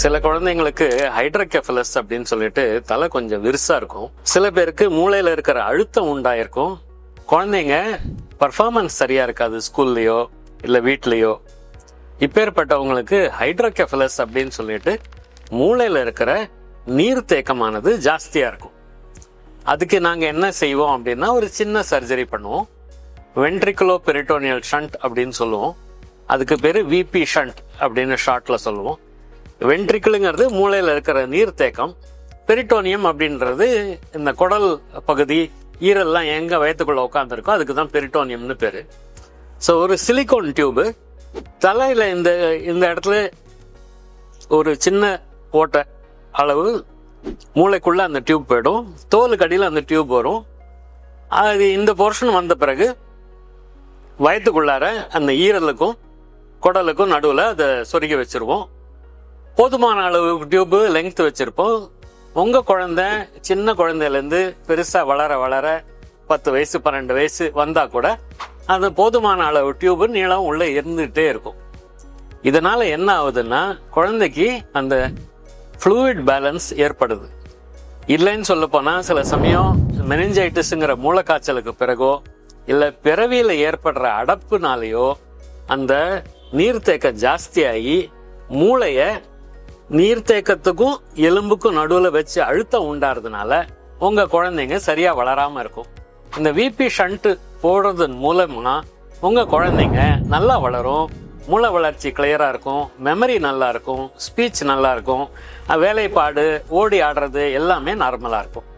சில குழந்தைங்களுக்கு ஹைட்ரோகெஃபலஸ் அப்படின்னு சொல்லிட்டு தலை கொஞ்சம் விரிசா இருக்கும். சில பேருக்கு மூளையில இருக்கிற அழுத்தம் உண்டாயிருக்கும். குழந்தைங்க பர்ஃபார்மன்ஸ் சரியா இருக்காது ஸ்கூல்லயோ இல்ல வீட்லயோ. இப்பேற்பட்டவங்களுக்கு ஹைட்ரோகெஃபலஸ் அப்படின்னு சொல்லிட்டு மூளையில இருக்கிற நீர் தேக்கமானது ஜாஸ்தியா இருக்கும். அதுக்கு நாங்க என்ன செய்வோம் அப்படின்னா ஒரு சின்ன சர்ஜரி பண்ணுவோம். வென்ட்ரிகுலோ பெரிட்டோனியல் ஷண்ட் அப்படின்னு சொல்லுவோம். அதுக்கு பேரு விபி ஷண்ட் அப்படின்னு ஷார்ட்ல சொல்லுவோம். வென்ட்ரிக்கிளுங்கிறது மூளையில இருக்கிற நீர் தேக்கம், பெரிட்டோனியம் அப்படின்றது இந்த குடல் பகுதி, ஈரெல்லாம் எங்க வயத்துக்குள்ள உட்காந்துருக்கோ அதுக்கு தான் பெரிட்டோனியம்னு பேரு. ஸோ ஒரு சிலிகான் டியூபு தலையில இந்த இடத்துல ஒரு சின்ன ஓட்டை அளவு மூளைக்குள்ள அந்த டியூப் போயிடும். தோலுக்கு அடியில் அந்த டியூப் வரும். அது இந்த போர்ஷன் வந்த பிறகு வயத்துக்குள்ளார அந்த ஈரலுக்கும் குடலுக்கும் நடுவில் அதை சொருகி வச்சிருவோம். போதுமான அளவு டியூப்பு லெங்த் வச்சிருப்போம். உங்க குழந்தை சின்ன குழந்தையிலேருந்து பெருசா வளர வளர 10 வயசு 12 வயசு வந்தா கூட அந்த போதுமான அளவு டியூபு நீளம் உள்ள இருந்துகிட்டே இருக்கும். இதனால என்ன ஆகுதுன்னா குழந்தைக்கு அந்த ஃப்ளூயிட் பேலன்ஸ் ஏற்படுது. இல்லைன்னு சொல்ல போனா சில சமயம் மெனிஞ்சைட்டிஸ்ங்கிற மூளைக்காய்ச்சலுக்கு பிறகோ இல்ல பிறவியில ஏற்படுற அடப்புனாலேயோ அந்த நீர்த்தேக்கம் ஜாஸ்தியாகி மூளைய நீர்த்தேக்கத்துக்கும் எலும்புக்கும் நடுவில் வச்சு அழுத்தம் உண்டாறதுனால உங்க குழந்தைங்க சரியா வளராம இருக்கும். இந்த விபி ஷண்ட் போடுறதன் மூலமா உங்க குழந்தைங்க நல்லா வளரும். மூளை வளர்ச்சி கிளியரா இருக்கும், மெமரி நல்லா இருக்கும், ஸ்பீச் நல்லா இருக்கும், வேலைப்பாடு ஓடி ஆடுறது எல்லாமே நார்மலா இருக்கும்.